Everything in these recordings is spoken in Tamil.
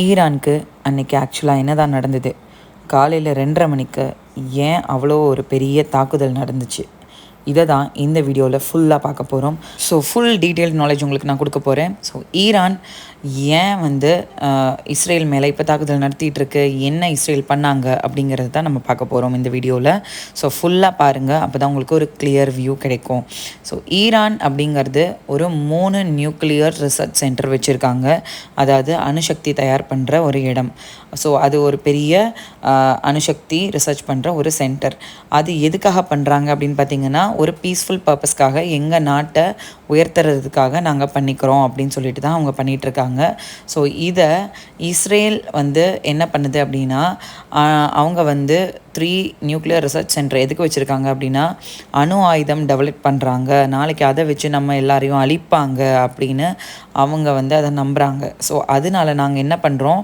ஈரானுக்கு அன்றைக்கி ஆக்சுவலாக என்ன தான் நடந்தது? காலையில் 2:30 மணிக்கு ஏன் அவ்வளோ ஒரு பெரிய தாக்குதல் நடந்துச்சு? இதை தான் இந்த வீடியோவில் ஃபுல்லாக பார்க்க போகிறோம். ஸோ ஃபுல் டீட்டெயில் நாலேஜ் உங்களுக்கு நான் கொடுக்க போகிறேன். ஸோ ஈரான் ஏன் இஸ்ரேல் மேலே இப்போ தாக்குதல் நடத்திட்டுருக்கு, என்ன இஸ்ரேல் பண்ணாங்க அப்படிங்கிறது தான் நம்ம பார்க்க போகிறோம் இந்த வீடியோவில். ஸோ ஃபுல்லாக பாருங்கள், அப்போ தான் உங்களுக்கு ஒரு கிளியர் வியூ கிடைக்கும். ஸோ ஈரான் அப்படிங்கிறது ஒரு 3 நியூக்ளியர் ரிசர்ச் சென்டர் வச்சுருக்காங்க. அதாவது அணுசக்தி தயார் பண்ணுற ஒரு இடம். ஸோ அது ஒரு பெரிய அணுசக்தி ரிசர்ச் பண்ணுற ஒரு சென்டர். அது எதுக்காக பண்ணுறாங்க அப்படின்னு பார்த்திங்கன்னா, ஒரு பீஸ்ஃபுல் பர்பஸ்க்காக எங்கள் நாட்டை உயர்த்துறதுக்காக நாங்கள் பண்ணிக்கிறோம் அப்படின்னு சொல்லிட்டு தான் அவங்க பண்ணிகிட்ருக்காங்க. ஸோ இதை இஸ்ரேல் என்ன பண்ணுது அப்படின்னா, அவங்க 3 நியூக்ளியர் ரிசர்ச் சென்டர் எதுக்கு வச்சுருக்காங்க அப்படின்னா, அணு ஆயுதம் டெவலப் பண்ணுறாங்க, நாளைக்கு அதை வச்சு நம்ம எல்லாரையும் அழிப்பாங்க அப்படின்னு அவங்க அதை நம்புகிறாங்க. ஸோ அதனால நாங்கள் என்ன பண்ணுறோம்,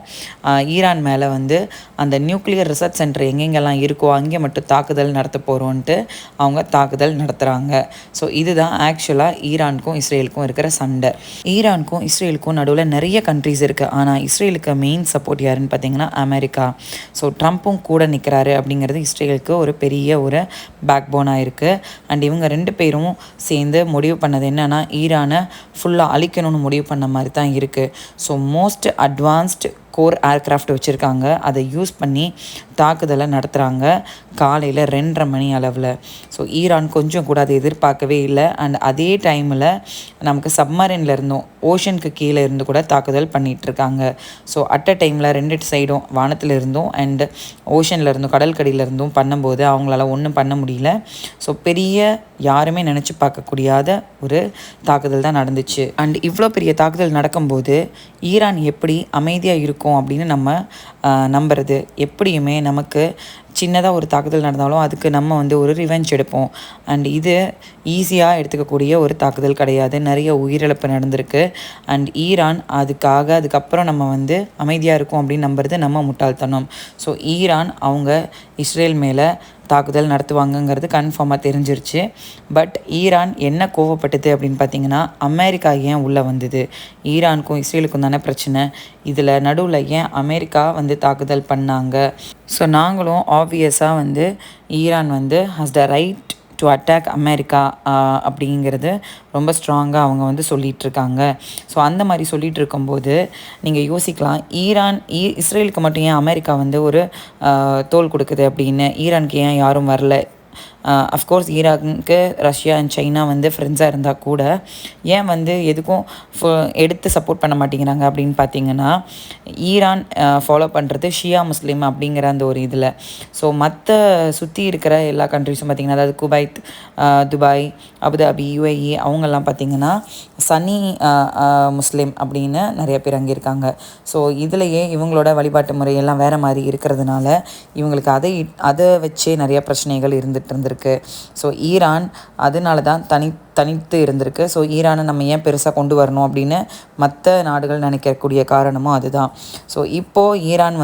ஈரான் மேலே அந்த நியூக்ளியர் ரிசர்ச் சென்டர் எங்கெங்கெல்லாம் இருக்கோ அங்கே மட்டும் தாக்குதல் நடத்த போகிறோன்ட்டு அவங்க தாக்குதல் நடத்துகிறாங்க. ஸோ இதுதான் ஆக்சுவலாக ஈரானுக்கும் இஸ்ரேலுக்கும் இருக்கிற சண்டை. ஈரானுக்கும் இஸ்ரேலுக்கும் நடுவில் நிறைய கண்ட்ரிஸ் இருக்குது. ஆனால் இஸ்ரேலுக்கு மெயின் சப்போர்ட் யாருன்னு பார்த்தீங்கன்னா அமெரிக்கா. ஸோ ட்ரம்ப்பும் கூட நிற்கிறாரு அப்படிங்கிறது இஸ்ரேலுக்கு ஒரு பெரிய ஒரு பேக் போனாக இருக்குது. அண்ட் இவங்க 2 பேரும் சேர்ந்து முடிவு பண்ணது என்னென்னா, ஈரானை ஃபுல்லாக அழிக்கணும்னு முடிவு பண்ண மாதிரி தான் இருக்குது. So most advanced core aircraft வச்சுருக்காங்க. அதை யூஸ் பண்ணி தாக்குதலை நடத்துகிறாங்க காலையில் 2:30 மணி அளவில். ஸோ ஈரான் கொஞ்சம் கூட அதை எதிர்பார்க்கவே இல்லை. அண்ட் அதே டைமில் நமக்கு சப்மரீனில் இருந்தும் ஓஷனுக்கு கீழே இருந்து கூட தாக்குதல் பண்ணிகிட்ருக்காங்க. ஸோ அட் அ டைமில் 2 சைடும் வானத்தில் இருந்தும் அண்ட் ஓஷனில் இருந்தும் கடற்கடியில் இருந்தும் பண்ணும்போது அவங்களால ஒன்றும் பண்ண முடியல. ஸோ பெரிய யாருமே நினச்சி பார்க்கக்கூடியாத ஒரு தாக்குதல் தான் நடந்துச்சு. அண்ட் இவ்வளோ பெரிய தாக்குதல் நடக்கும்போது ஈரான் எப்படி அமைதியாக இருக்கும் அப்படின்னு நம்ம நம்புறது. எப்படியுமே நமக்கு சின்னதாக ஒரு தாக்குதல் நடந்தாலும் அதுக்கு நம்ம ஒரு ரிவெஞ்ச் எடுப்போம். அண்ட் இது ஈஸியாக எடுத்துக்கக்கூடிய ஒரு தாக்குதல் கிடையாது. நிறைய உயிரிழப்பு நடந்திருக்கு. அண்ட் ஈரான் அதுக்கப்புறம் நம்ம அமைதியாக இருக்கும் அப்படின்னு நம்புறது நம்ம முட்டாள்தனம். ஸோ ஈரான் அவங்க இஸ்ரேல் மேலே தாக்குதல் நடத்துவாங்கங்கிறது கன்ஃபார்மாக தெரிஞ்சிருச்சு. பட் ஈரான் என்ன கோவப்பட்டது அப்படின்னு பார்த்தீங்கன்னா, அமெரிக்கா ஏன் உள்ளே வந்தது, ஈரானுக்கும் இஸ்ரேலுக்கும் தானே பிரச்சனை, இதில் நடுவில் ஏன் அமெரிக்கா தாக்குதல் பண்ணாங்க. ஸோ நாங்களும் ஆப்வியஸாக Iran has the right to attack America அப்படிங்கிறது ரொம்ப ஸ்ட்ராங்காக அவங்க சொல்லிகிட்ருக்காங்க. ஸோ அந்த மாதிரி சொல்லிகிட்டு இருக்கும்போது நீங்கள் யோசிக்கலாம், இஸ்ரேலுக்கு மட்டும் ஏன் அமெரிக்கா ஒரு தோள் கொடுக்குது அப்படின்னு, ஈரானுக்கு ஏன் யாரும் வரல? அஃப்கோர்ஸ் ஈரானுக்கு ரஷ்யா அண்ட் சைனா ஃப்ரெண்ட்ஸாக இருந்தால் கூட ஏன் எதுக்கும் எடுத்து சப்போர்ட் பண்ண மாட்டேங்கிறாங்க அப்படின்னு பார்த்தீங்கன்னா, ஈரான் ஃபாலோ பண்ணுறது ஷியா முஸ்லீம் அப்படிங்கிற அந்த ஒரு இதில். ஸோ மற்ற சுற்றி இருக்கிற எல்லா கண்ட்ரிஸும் பார்த்திங்கன்னா, அதாவது குவைத், துபாய், அபுதாபி, யுஏஇ அவங்கெல்லாம் பார்த்திங்கன்னா சனி முஸ்லீம் அப்படின்னு நிறைய பேர் அங்கே இருக்காங்க. ஸோ இதுலேயே இவங்களோட வழிபாட்டு முறையெல்லாம் வேறு மாதிரி இருக்கிறதுனால இவங்களுக்கு அதை வச்சே நிறைய பிரச்சனைகள் இருந்துகிட்டு ஸோ ஈரான் அதனால தான் தனித்து இருந்திருக்கு. ஸோ ஈரானை நம்ம ஏன் பெருசாக கொண்டு வரணும் அப்படின்னு மற்ற நாடுகள் நினைக்கக்கூடிய காரணமும் அதுதான். ஸோ இப்போது ஈரான்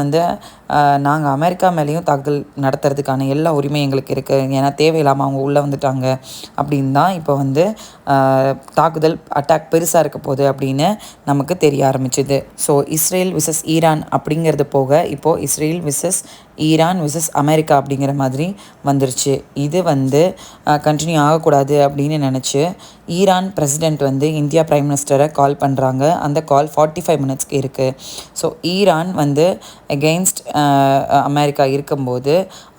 நாங்கள் அமெரிக்கா மேலேயும் தாக்குதல் நடத்துறதுக்கான எல்லா உரிமையும் எங்களுக்கு இருக்குது, ஏன்னா தேவையில்லாமல் அவங்க உள்ளே வந்துட்டாங்க அப்படின்னு தான் இப்போ தாக்குதல் அட்டாக் பெருசாக இருக்க போகுது அப்படின்னு நமக்கு தெரிய ஆரம்பிச்சுது. ஸோ இஸ்ரேல் விசஸ் ஈரான் அப்படிங்கிறது போக இப்போது Israel versus Iran versus America அப்படிங்கிற மாதிரி வந்துருச்சு. இது கண்டினியூ ஆகக்கூடாது அப்படின்னு நினச்சி ஈரான் பிரசிடெண்ட் இந்தியா பிரைம் மினிஸ்டரை கால் பண்ணுறாங்க. அந்த கால் 45 மினிட்ஸ்க்கு இருக்குது. ஸோ ஈரான் அகெயின்ஸ்ட் அமெரிக்கா இருக்கும்போது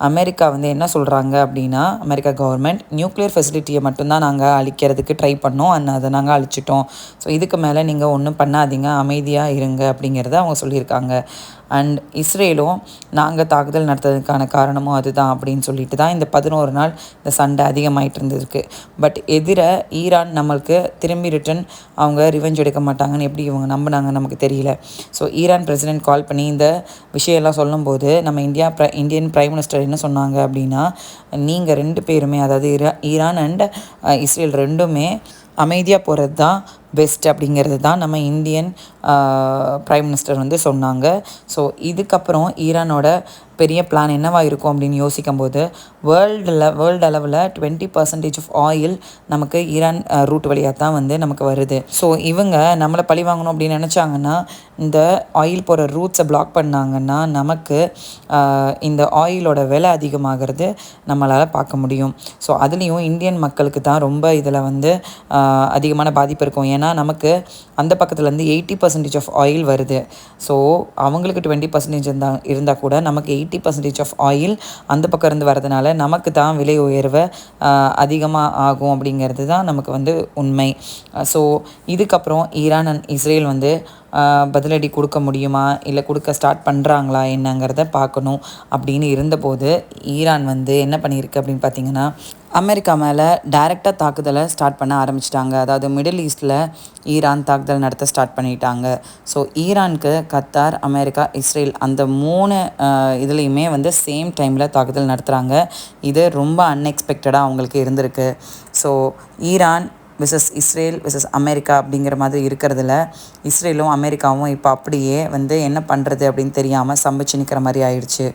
அமெரிக்கா என்ன சொல்கிறாங்க அப்படின்னா, அமெரிக்கா கவர்மெண்ட் நியூக்ளியர் ஃபெசிலிட்டியை மட்டும்தான் நாங்கள் அழிக்கிறதுக்கு ட்ரை பண்ணோம், அதை நாங்கள் அழிச்சிட்டோம். ஸோ இதுக்கு மேலே நீங்கள் ஒன்றும் பண்ணாதீங்க, அமைதியாக இருங்க அப்படிங்கிறத அவங்க சொல்லியிருக்காங்க. அண்ட் இஸ்ரேலும் நாங்கள் தாக்குதல் நடத்துறதுக்கான காரணமும் அதுதான் அப்படின்னு சொல்லிட்டு தான் இந்த 11 நாள் இந்த சண்டை அதிகமாகிட்டு இருந்திருக்கு. பட் ஈரான் நம்மளுக்கு திரும்பி ரிட்டன் அவங்க ரிவெஞ்ச் எடுக்க மாட்டாங்கன்னு எப்படி இவங்க நம்பினாங்க நமக்கு தெரியல. ஸோ ஈரான் பிரசிடெண்ட் கால் பண்ணி இந்த விஷயம்லாம் சொல்லும்போது நம்ம இந்தியன் பிரைம் மினிஸ்டர் என்ன சொன்னாங்க அப்படின்னா, நீங்கள் 2 பேருமே, அதாவது ஈரான் அண்ட் இஸ்ரேல் 2மே அமைதியாக போகிறது தான் பெஸ்ட் அப்படிங்கிறது தான் நம்ம இந்தியன் ப்ரைம் மினிஸ்டர் வந்து சொன்னாங்க. ஸோ இதுக்கப்புறம் ஈரானோட பெரிய பிளான் என்னவாக இருக்கும் அப்படின்னு யோசிக்கும்போது வேர்ல்டு அளவில் 20% ஆஃப் ஆயில் நமக்கு ஈரான் ரூட் வழியாக தான் வந்து நமக்கு வருது. ஸோ இவங்க நம்மளை பழி வாங்கணும் அப்படின்னு நினச்சாங்கன்னா இந்த ஆயில் போகிற ரூட்ஸை பிளாக் பண்ணாங்கன்னா நமக்கு இந்த ஆயிலோட விலை அதிகமாகிறது நம்மளால் பார்க்க முடியும். ஸோ அதுலேயும் இந்தியன் மக்களுக்கு தான் ரொம்ப இதில் வந்து அதிகமான பாதிப்பு இருக்கும். ஏன்னா நமக்கு அந்த பக்கத்துலேருந்து 80% ஆஃப் ஆயில் வருது. ஸோ அவங்களுக்கு 20% இருந்தால் கூட நமக்கு 80% ஆஃப் ஆயில் அந்த பக்கம் இருந்து வரதுனால நமக்கு தான் விலை உயர்வு அதிகமாக ஆகும் அப்படிங்கிறது தான் நமக்கு வந்து உண்மை. ஸோ இதுக்கப்புறம் ஈரான் அண்ட் இஸ்ரேல் வந்து பதிலடி கொடுக்க முடியுமா இல்லை கொடுக்க ஸ்டார்ட் பண்ணுறாங்களா என்னங்கிறத பார்க்கணும் அப்படின்னு இருந்தபோது ஈரான் வந்து என்ன பண்ணியிருக்கு அப்படின்னு பார்த்திங்கன்னா அமெரிக்கா மேலே டைரெக்டாக தாக்குதலை ஸ்டார்ட் பண்ண ஆரம்பிச்சிட்டாங்க. அதாவது மிடில் ஈஸ்டில் ஈரான் தாக்குதல் நடத்த ஸ்டார்ட் பண்ணிட்டாங்க. ஸோ ஈரானுக்கு கத்தார், அமெரிக்கா, இஸ்ரேல் அந்த 3 இதுலேயுமே வந்து சேம் டைமில் தாக்குதல் நடத்துகிறாங்க. இது ரொம்ப அன்எக்ஸ்பெக்டடாக அவங்களுக்கு இருந்திருக்கு. ஸோ ஈரான் இஸ்ரேல் அமெரிக்கா அப்படிங்கிற மாதிரி இருக்கிறதுல இஸ்ரேலும் அமெரிக்காவும் இப்போ அப்படியே வந்து என்ன பண்ணுறது அப்படின்னு தெரியாமல் சம்பிச்சு நிற்கிற மாதிரி ஆயிடுச்சு.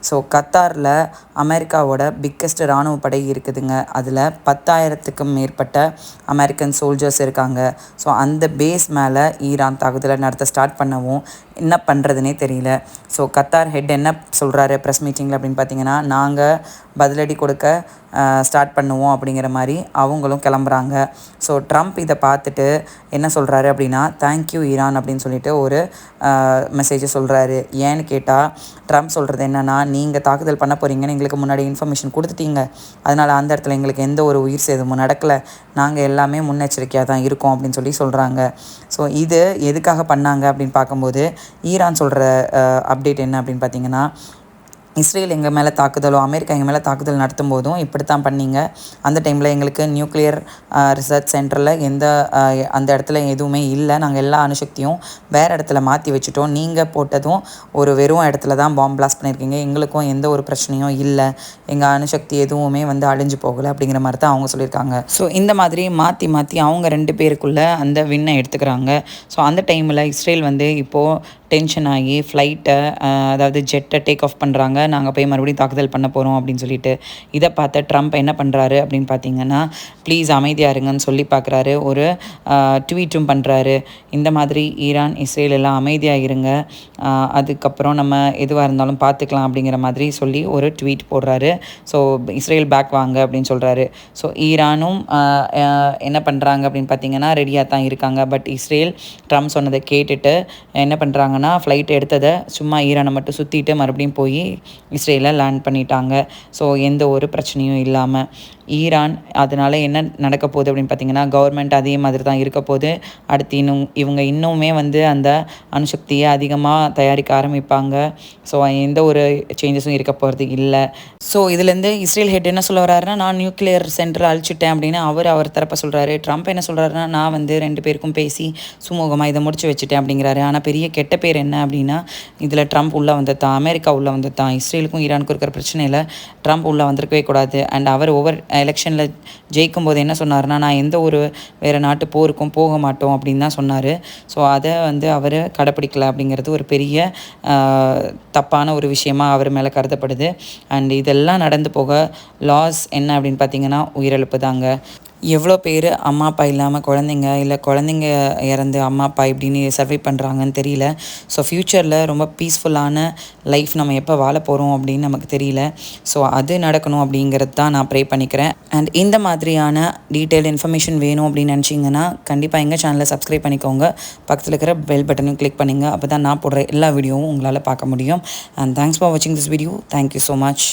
ஸோ கத்தாரில் அமெரிக்காவோட பிக்கெஸ்ட் இராணுவ படை இருக்குதுங்க. அதில் 10,000க்கும் மேற்பட்ட அமெரிக்கன் சோல்ஜர்ஸ் இருக்காங்க. ஸோ அந்த பேஸ் மேலே ஈரான் தாக்குதலை நடத்த ஸ்டார்ட் பண்ணவும் என்ன பண்ணுறதுனே தெரியல. ஸோ கத்தார் ஹெட் என்ன சொல்கிறாரு ப்ரெஸ் மீட்டிங்கில் அப்படின்னு பார்த்தீங்கன்னா நாங்கள் பதிலடி கொடுக்க ஸ்டார்ட் பண்ணுவோம் அப்படிங்கிற மாதிரி அவங்களும் கிளம்புறாங்க. ஸோ ட்ரம்ப் இதை பார்த்துட்டு என்ன சொல்கிறாரு அப்படின்னா தேங்க்யூ ஈரான் அப்படின்னு சொல்லிட்டு ஒரு மெசேஜை சொல்கிறாரு. ஏன்னு கேட்டால் ட்ரம்ப் சொல்கிறது என்னென்னா நீங்கள் தாக்குதல் பண்ண போகிறீங்கன்னு எங்களுக்கு முன்னாடி இன்ஃபர்மேஷன் கொடுத்துட்டீங்க. அதனால் அந்த இடத்துல எங்களுக்கு எந்த ஒரு உயிர் சேதமும் நடக்கலை. நாங்கள் எல்லாமே முன்னெச்சரிக்கையாக தான் இருக்கோம் அப்படின்னு சொல்லி சொல்கிறாங்க. ஸோ இது எதுக்காக பண்ணாங்க அப்படின்னு பார்க்கும்போது ஈரான் சொல்கிற அப்டேட் என்ன அப்படின்னு பார்த்தீங்கன்னா இஸ்ரேல் எங்கள் மேலே தாக்குதலோ அமெரிக்கா எங்கள் மேலே தாக்குதல் நடத்தும் போதும் இப்படி தான் பண்ணிங்க. அந்த டைமில் எங்களுக்கு நியூக்ளியர் ரிசர்ச் சென்டரில் அந்த இடத்துல எதுவுமே இல்லை. நாங்கள் எல்லா அணுசக்தியும் வேறு இடத்துல மாற்றி வச்சுட்டோம். நீங்கள் போட்டதும் ஒரு வெறும் இடத்துல தான் பாம்பு பிளாஸ்ட் பண்ணியிருக்கீங்க. எங்களுக்கும் எந்த ஒரு பிரச்சனையும் இல்லை. எங்கள் அணுசக்தி எதுவுமே வந்து அழிஞ்சு போகலை அப்படிங்கிற மாதிரி தான் அவங்க சொல்லியிருக்காங்க. ஸோ இந்த மாதிரி மாற்றி அவங்க 2 பேருக்குள்ளே அந்த வின்னை எடுத்துக்கிறாங்க. ஸோ அந்த டைமில் இஸ்ரேல் வந்து இப்போது டென்ஷன் ஆகி ஃப்ளைட்டை அதாவது ஜெட்டை டேக் ஆஃப் பண்ணுறாங்க. நாங்கள் போய் மறுபடியும் தாக்குதல் பண்ண போகிறோம் அப்படின்னு சொல்லிட்டு இதை பார்த்து ட்ரம்ப் என்ன பண்ணுறாரு அப்படின்னு பார்த்தீங்கன்னா ப்ளீஸ் அமைதியாக இருங்கன்னு சொல்லி பார்க்குறாரு. ஒரு ட்வீட்டும் பண்ணுறாரு. இந்த மாதிரி ஈரான் இஸ்ரேல் எல்லாம் அமைதியாக இருங்க, அதுக்கப்புறம் நம்ம எதுவாக இருந்தாலும் பார்த்துக்கலாம் அப்படிங்கிற மாதிரி சொல்லி ஒரு ட்வீட் போடுறாரு. ஸோ இஸ்ரேல் பேக் வாங்க அப்படின்னு சொல்கிறாரு. ஸோ ஈரானும் என்ன பண்ணுறாங்க அப்படின்னு பார்த்தீங்கன்னா ரெடியாக தான் இருக்காங்க. பட் இஸ்ரேல் ட்ரம்ப் சொன்னதை கேட்டுட்டு என்ன பண்ணுறாங்கன்னா ஃப்ளைட் எடுத்ததை சும்மா ஈரானை மட்டும் சுற்றிட்டு மறுபடியும் போய் இஸ்ரேலில் லேண்ட் பண்ணிட்டாங்க. ஸோ எந்த ஒரு பிரச்சனையும் இல்லாமல் ஈரான் அதனால் என்ன நடக்க போகுது அப்படின்னு பார்த்திங்கன்னா கவர்மெண்ட் அதே மாதிரி தான் இருக்க போகுது. அடுத்து இவங்க இன்னுமே வந்து அந்த அணுசக்தியை அதிகமாக தயாரிக்க ஆரம்பிப்பாங்க. ஸோ எந்த ஒரு சேஞ்சஸும் இருக்க போகிறது இல்லை. ஸோ இதுலேருந்து இஸ்ரேல் ஹெட் என்ன சொல்ல வர்றாருன்னா நான் நியூக்ளியர் சென்டரை அழிச்சிட்டேன் அப்படின்னு அவர் தரப்ப சொல்கிறாரு. ட்ரம்ப் என்ன சொல்கிறாருன்னா நான் வந்து 2 பேருக்கும் பேசி சுமூகமாக இதை முடிச்சு வச்சுட்டேன் அப்படிங்கிறாரு. ஆனால் பெரிய கெட்ட பேர் என்ன அப்படின்னா இதில் ட்ரம்ப் உள்ளே வந்ததான், அமெரிக்கா உள்ளே வந்ததான், இஸ்ரேலுக்கும் ஈரானுக்கும் இருக்கிற பிரச்சனையில் ட்ரம்ப் உள்ளே வந்திருக்கவே கூடாது. அண்ட் அவர் எலெக்ஷனில் ஜெயிக்கும் போது என்ன சொன்னார்னா நான் எந்த ஒரு வேறு நாட்டு போருக்கும் போக மாட்டோம் அப்படின்னு தான் சொன்னார். ஸோ அதை வந்து அவர் கடைப்பிடிக்கலை அப்படிங்கிறது ஒரு பெரிய தப்பான ஒரு விஷயமா அவர் மேலே கருதப்படுது. அண்ட் இதெல்லாம் நடந்து போக லாஸ் என்ன அப்படின்னு பார்த்தீங்கன்னா உயிரிழப்பு தாங்க. எவ்வளோ பேர் அம்மா அப்பா இல்லாமல் குழந்தைங்க இறந்து அம்மா அப்பா இப்படின்னு சர்வை பண்ணுறாங்கன்னு தெரியல. ஸோ ஃப்யூச்சரில் ரொம்ப பீஸ்ஃபுல்லான லைஃப் நம்ம எப்போ வாழ போகிறோம் அப்படின்னு நமக்கு தெரியல. ஸோ அது நடக்கணும் அப்படிங்கிறது தான் நான் ப்ரே பண்ணிக்கிறேன். அண்ட் இந்த மாதிரியான டீட்டெயில் இன்ஃபர்மேஷன் வேணும் அப்படின்னு நினச்சிங்கன்னா கண்டிப்பாக எங்கள் சேனலை சப்ஸ்கிரைப் பண்ணிக்கோங்க. பக்கத்தில் இருக்கிற பெல் பட்டனையும் கிளிக் பண்ணிங்க. அப்போ தான் நான் போடுற எல்லா வீடியோவும் உங்களால் பார்க்க முடியும். அண்ட் தேங்க்ஸ் ஃபார் வாட்சிங் this video. Thank you so much.